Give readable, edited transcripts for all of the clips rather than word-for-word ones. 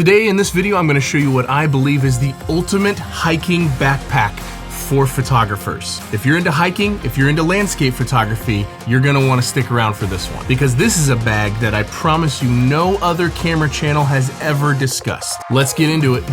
Today in this video, I'm going to show you what I believe is the ultimate hiking backpack for photographers. If you're into hiking, if you're into landscape photography, you're going to want to stick around for this one, because this is a bag that I promise you no other camera channel has ever discussed. Let's get into it.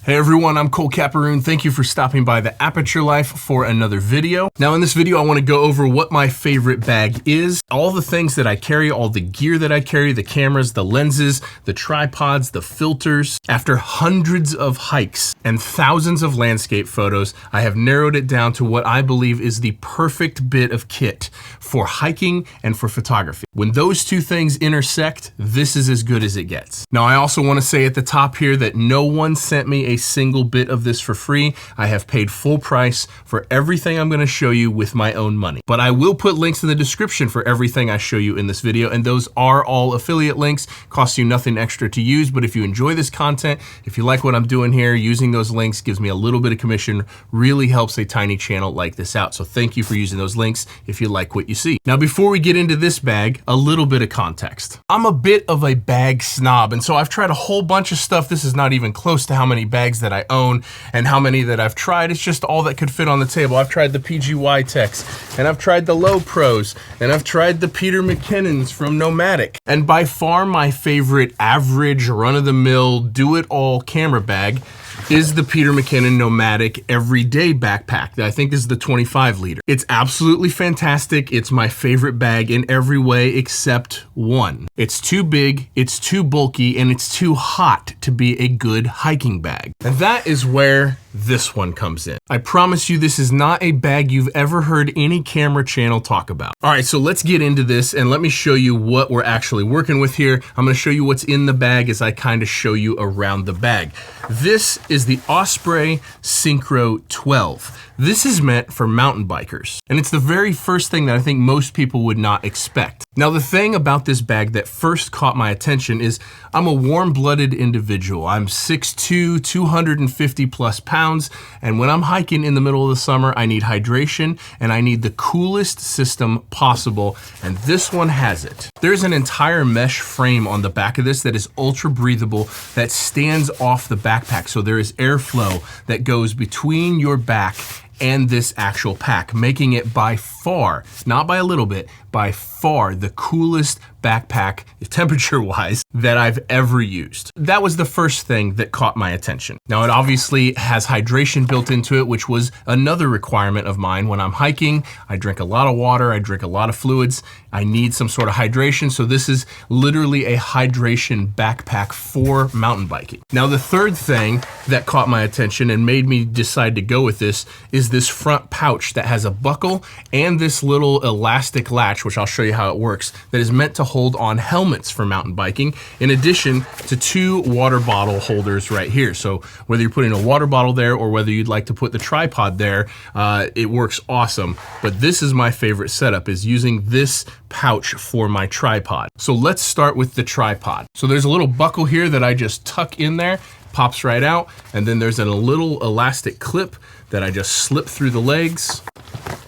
Hey everyone, I'm Cole Caparoon. Thank you for stopping by the Aperture Life for another video. Now in this video, I want to go over what my favorite bag is, all the things that I carry, all the gear that I carry, the cameras, the lenses, the tripods, the filters. After hundreds of hikes and thousands of landscape photos, I have narrowed it down to what I believe is the perfect bit of kit for hiking and for photography. When those two things intersect, this is as good as it gets. Now I also want to say at the top here that no one sent me a single bit of this for free. I have paid full price for everything I'm going to show you with my own money. But I will put links in the description for everything I show you in this video, and those are all affiliate links. Cost you nothing extra to use, but if you enjoy this content, if you like what I'm doing here, using those links gives me a little bit of commission, really helps a tiny channel like this out. So thank you for using those links if you like what you see. Now before we get into this bag, a little bit of context. I'm a bit of a bag snob, and so I've tried a whole bunch of stuff. This is not even close to how many bags that I own and how many that I've tried. It's just all that could fit on the table. I've tried the PGY Techs, and I've tried the Low Pros, and I've tried the Peter McKinnons from Nomadic. And by far my favorite average run-of-the-mill do-it-all camera bag is the Peter McKinnon Nomadic Everyday Backpack. I think this is the 25 liter. It's absolutely fantastic. It's my favorite bag in every way except one. It's too big, it's too bulky, and it's too hot to be a good hiking bag. And that is where this one comes in. I promise you this is not a bag you've ever heard any camera channel talk about. All right, so let's get into this and let me show you what we're actually working with here. I'm gonna show you what's in the bag as I kind of show you around the bag. This is the Osprey Synchro 12. This is meant for mountain bikers, and it's the very first thing that I think most people would not expect. Now, the thing about this bag that first caught my attention is I'm a warm-blooded individual. I'm 6'2", 250 plus pounds, and when I'm hiking in the middle of the summer, I need hydration and I need the coolest system possible, and this one has it. There's an entire mesh frame on the back of this that is ultra breathable, that stands off the backpack, so there is airflow that goes between your back and this actual pack, making it by far, not by a little bit, by far the coolest backpack, temperature-wise, that I've ever used. That was the first thing that caught my attention. Now, it obviously has hydration built into it, which was another requirement of mine when I'm hiking. I drink a lot of water, I drink a lot of fluids, I need some sort of hydration, so this is literally a hydration backpack for mountain biking. Now, the third thing that caught my attention and made me decide to go with this is this front pouch that has a buckle and this little elastic latch, which I'll show you how it works, that is meant to hold on helmets for mountain biking, in addition to two water bottle holders right here. So whether you're putting a water bottle there or whether you'd like to put the tripod there, it works awesome. But this is my favorite setup, is using this pouch for my tripod. So let's start with the tripod. So there's a little buckle here that I just tuck in there, pops right out, and then there's a little elastic clip that I just slip through the legs,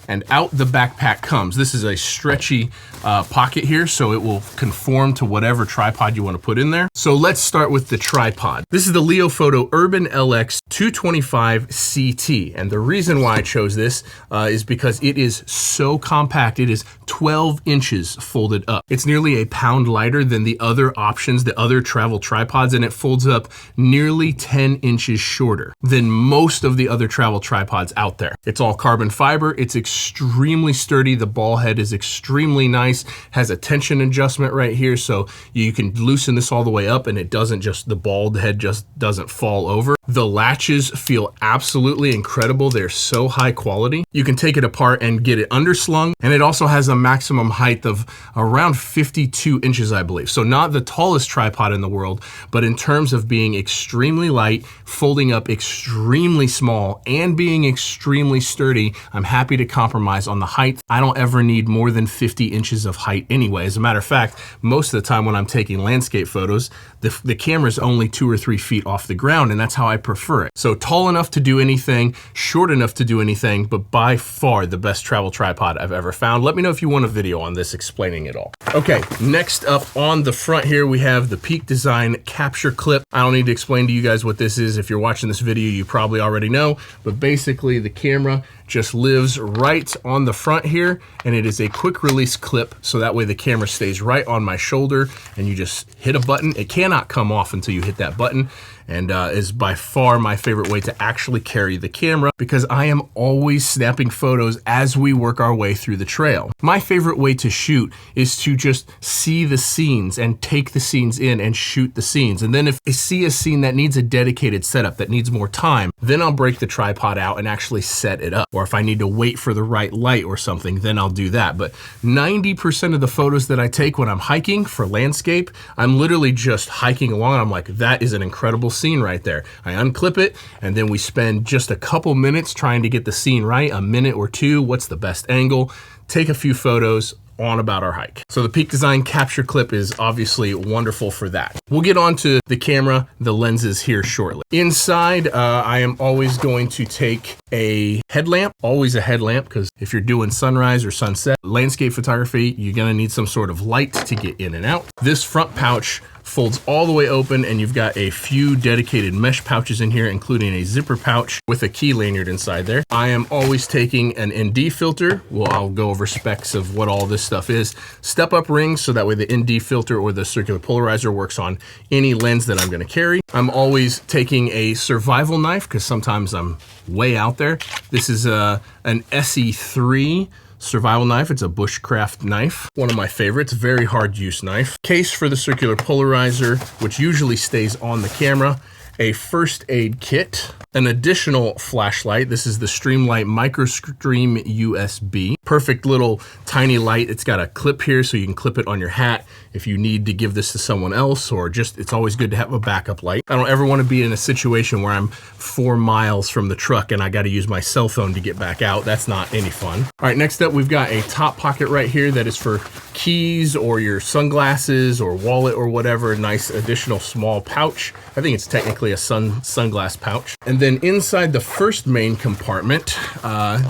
and out the backpack comes. This is a stretchy pocket here, so it will conform to whatever tripod you want to put in there. So let's start with the tripod. This is the Leofoto Urban LX 225 CT, and the reason why I chose this is because it is so compact. It is 12 inches folded up. It's nearly a pound lighter than the other options, the other travel tripods, and it folds up nearly 10 inches shorter than most of the other travel tripods out there. It's all carbon fiber. It's extremely sturdy. The ball head is extremely nice, has a tension adjustment right here, so you can loosen this all the way up and it doesn't just, the ball head just doesn't fall over. The latches feel absolutely incredible. They're so high quality. You can take it apart and get it underslung, and it also has a maximum height of around 52 inches, I believe. So not the tallest tripod in the world, but in terms of being extremely light, folding up extremely small, and being extremely sturdy, I'm happy to compromise on the height. I don't ever need more than 50 inches of height anyway. As a matter of fact, most of the time when I'm taking landscape photos, the camera's only 2 or 3 feet off the ground, and that's how I prefer it. So tall enough to do anything, short enough to do anything, but by far the best travel tripod I've ever found. Let me know if you want a video on this explaining it all. Okay, next up on the front here, we have the Peak Design capture clip. I don't need to explain to you guys what this is. If you're watching this video, you probably already know, but basically the camera just lives right on the front here, and it is a quick release clip, so that way the camera stays right on my shoulder, and you just hit a button. It cannot come off until you hit that button, and is by far my favorite way to actually carry the camera, because I am always snapping photos as we work our way through the trail. My favorite way to shoot is to just see the scenes and take the scenes in and shoot the scenes. And then if I see a scene that needs a dedicated setup, that needs more time, then I'll break the tripod out and actually set it up. Or if I need to wait for the right light or something, then I'll do that. But 90% of the photos that I take when I'm hiking for landscape, I'm literally just hiking along. I'm like, that is an incredible scene right there. I unclip it, and then we spend just a couple minutes trying to get the scene right, a minute or two. What's the best angle? Take a few photos on about our hike. So the Peak Design capture clip is obviously wonderful for that. We'll get on to the camera, the lenses here shortly. Inside, I am always going to take a headlamp, always a headlamp, because if you're doing sunrise or sunset, landscape photography, you're gonna need some sort of light to get in and out. This front pouch folds all the way open, and you've got a few dedicated mesh pouches in here, including a zipper pouch with a key lanyard inside there. I am always taking an ND filter. Well, I'll go over specs of what all this stuff is. Step up rings, so that way the ND filter or the circular polarizer works on any lens that I'm gonna carry. I'm always taking a survival knife, because sometimes I'm way out there. This is an SE3 survival knife. It's a bushcraft knife. One of my favorites, very hard use knife. Case for the circular polarizer, which usually stays on the camera. A first aid kit, an additional flashlight. This is the Streamlight MicroStream USB. Perfect little tiny light. It's got a clip here, so you can clip it on your hat if you need to give this to someone else, or just, it's always good to have a backup light. I don't ever want to be in a situation where I'm 4 miles from the truck and I got to use my cell phone to get back out. That's not any fun. All right, next up, we've got a top pocket right here that is for keys or your sunglasses or wallet or whatever. Nice additional small pouch. I think it's technically a sunglass pouch. And then inside the first main compartment,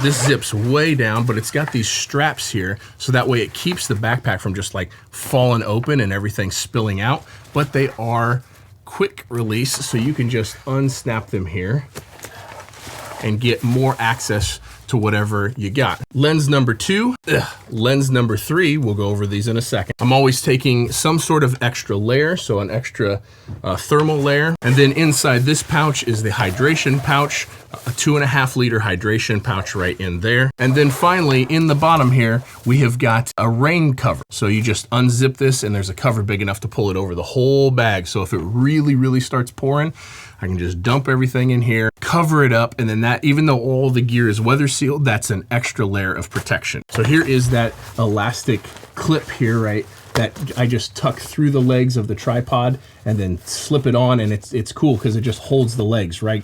this zips way down, but it's got these straps here, so that way it keeps the backpack from just like falling open and everything spilling out. But they are quick release, so you can just unsnap them here and get more access to whatever you got. Lens number 2, lens number 3, we'll go over these in a second. I'm always taking some sort of extra layer, so an extra thermal layer. And then inside this pouch is the hydration pouch, a 2.5 liter hydration pouch right in there. And then finally, in the bottom here, we have got a rain cover. So you just unzip this, and there's a cover big enough to pull it over the whole bag. So if it really, really starts pouring, I can just dump everything in here, cover it up, and then that, even though all the gear is weather sealed, that's an extra layer of protection. So here is that elastic clip here, right, that I just tuck through the legs of the tripod and then slip it on, and it's cool because it just holds the legs right,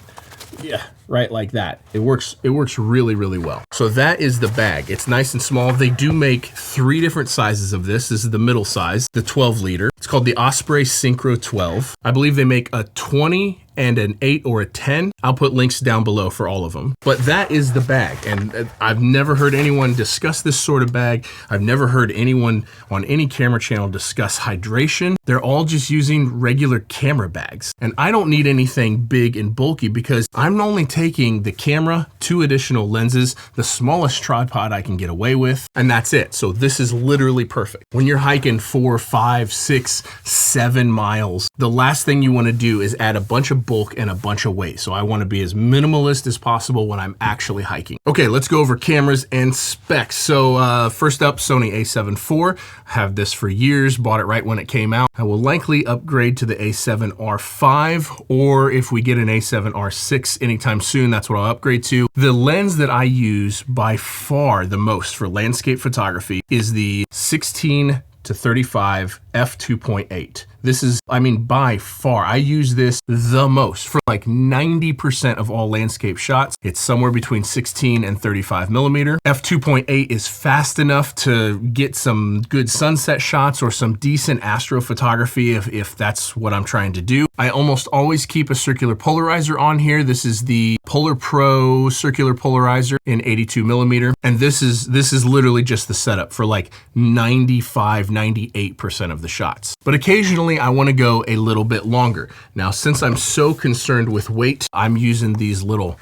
yeah, right like that. It works really, really well. So that is the bag. It's nice and small. They do make 3 different sizes of this. This is the middle size, the 12 liter. It's called the Osprey Synchro 12. I believe they make a 20 and an 8 or a 10. I'll put links down below for all of them. But that is the bag, and I've never heard anyone discuss this sort of bag. I've never heard anyone on any camera channel discuss hydration. They're all just using regular camera bags. And I don't need anything big and bulky because I'm only taking the camera, 2 additional lenses, the smallest tripod I can get away with, and that's it. So this is literally perfect. When you're hiking 4, 5, 6, 7 miles, the last thing you want to do is add a bunch of of bulk and a bunch of weight. So I want to be as minimalist as possible when I'm actually hiking. Okay, let's go over cameras and specs. So first up, Sony a7 IV. I have this for years, bought it right when it came out. I will likely upgrade to the a7R5, or if we get an a7R6 anytime soon, that's what I'll upgrade to. The lens that I use by far the most for landscape photography is the 16 to 35 f2.8. This is, I mean, by far, I use this the most for like 90% of all landscape shots. It's somewhere between 16 and 35 millimeter. F2.8 is fast enough to get some good sunset shots or some decent astrophotography if that's what I'm trying to do. I almost always keep a circular polarizer on here. This is the Polar Pro circular polarizer in 82 millimeter. And this is literally just the setup for like 95, 98% of the shots. But occasionally I want to go a little bit longer. Now, since I'm so concerned with weight, I'm using these little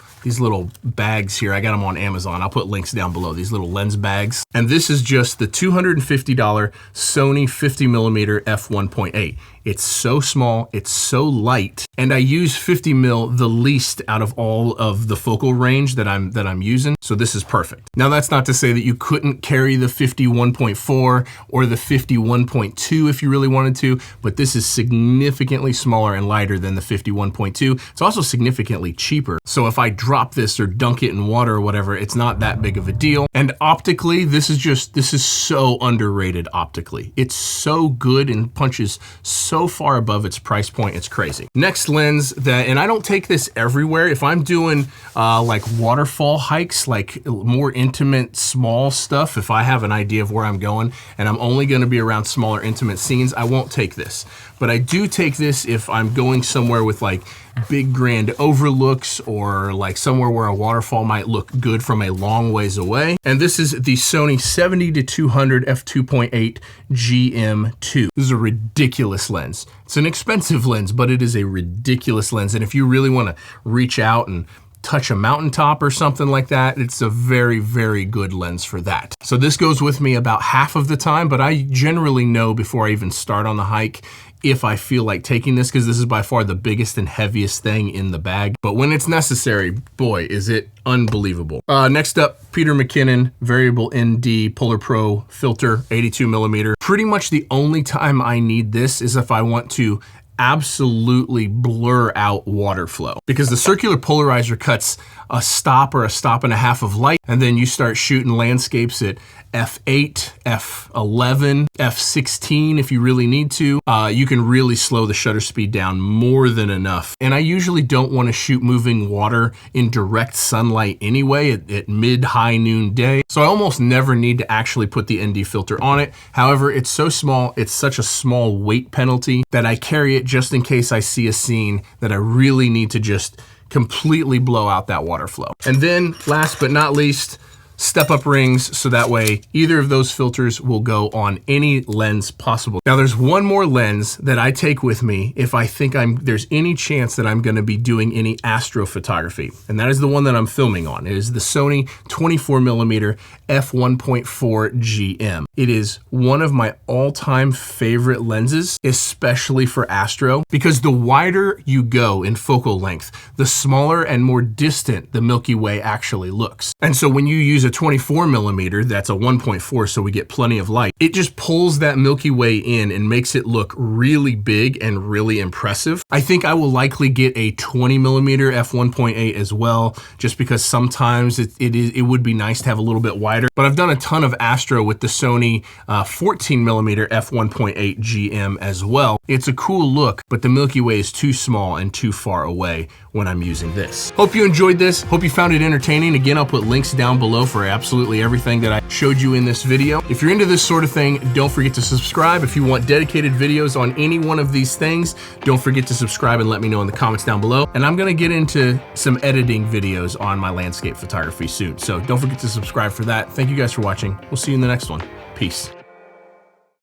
bags here. I got them on Amazon. I'll put links down below, these little lens bags. And this is just the $250 Sony 50 millimeter f1.8. It's so small, it's so light, and I use 50 mil the least out of all of the focal range that I'm using. So this is perfect. Now, that's not to say that you couldn't carry the 51.4 or the 51.2 if you really wanted to, but this is significantly smaller and lighter than the 51.2. It's also significantly cheaper. So if I drop this or dunk it in water or whatever, it's not that big of a deal. And optically, this is so underrated optically. It's so good and punches so far above its price point, it's crazy. Next lens that, and I don't take this everywhere. If I'm doing like waterfall hikes, like more intimate, small stuff, if I have an idea of where I'm going and I'm only gonna be around smaller, intimate scenes, I won't take this. But I do take this if I'm going somewhere with like big grand overlooks or like somewhere where a waterfall might look good from a long ways away. And this is the Sony 70-200 f2.8 GM2. This is a ridiculous lens. It's an expensive lens, but it is a ridiculous lens. And if you really want to reach out and touch a mountaintop or something like that, it's a very, very good lens for that. So this goes with me about half of the time, but I generally know before I even start on the hike if I feel like taking this, because this is by far the biggest and heaviest thing in the bag. But when it's necessary, boy, is it unbelievable. Next up, Peter McKinnon Variable ND Polar Pro filter, 82 millimeter. Pretty much the only time I need this is if I want to absolutely blur out water flow, because the circular polarizer cuts a stop or a stop and a half of light, and then you start shooting landscapes at f8, f11, f16 if you really need to. You can really slow the shutter speed down more than enough. And I usually don't want to shoot moving water in direct sunlight anyway at mid-high noon day. So I almost never need to actually put the ND filter on it. However, it's so small, it's such a small weight penalty that I carry it just in case I see a scene that I really need to just completely blow out that water flow. And then last but not least, step-up rings, so that way either of those filters will go on any lens possible. Now, there's one more lens that I take with me if I think there's any chance that I'm going to be doing any astrophotography, and that is the one that I'm filming on. It is the Sony 24mm f1.4 GM. It is one of my all-time favorite lenses, especially for astro, because the wider you go in focal length, the smaller and more distant the Milky Way actually looks. And so when you use a 24mm, that's a 1.4, so we get plenty of light, it just pulls that Milky Way in and makes it look really big and really impressive. I think I will likely get a 20mm f1.8 as well, just because sometimes it would be nice to have a little bit wider. But I've done a ton of astro with the Sony 14mm f1.8 GM as well. It's a cool look, but the Milky Way is too small and too far away when I'm using this. Hope you enjoyed this. Hope you found it entertaining. Again, I'll put links down below for absolutely everything that I showed you in this video. If you're into this sort of thing, don't forget to subscribe. If you want dedicated videos on any one of these things, don't forget to subscribe and let me know in the comments down below. And I'm gonna get into some editing videos on my landscape photography soon. So don't forget to subscribe for that. Thank you guys for watching. We'll see you in the next one. Peace.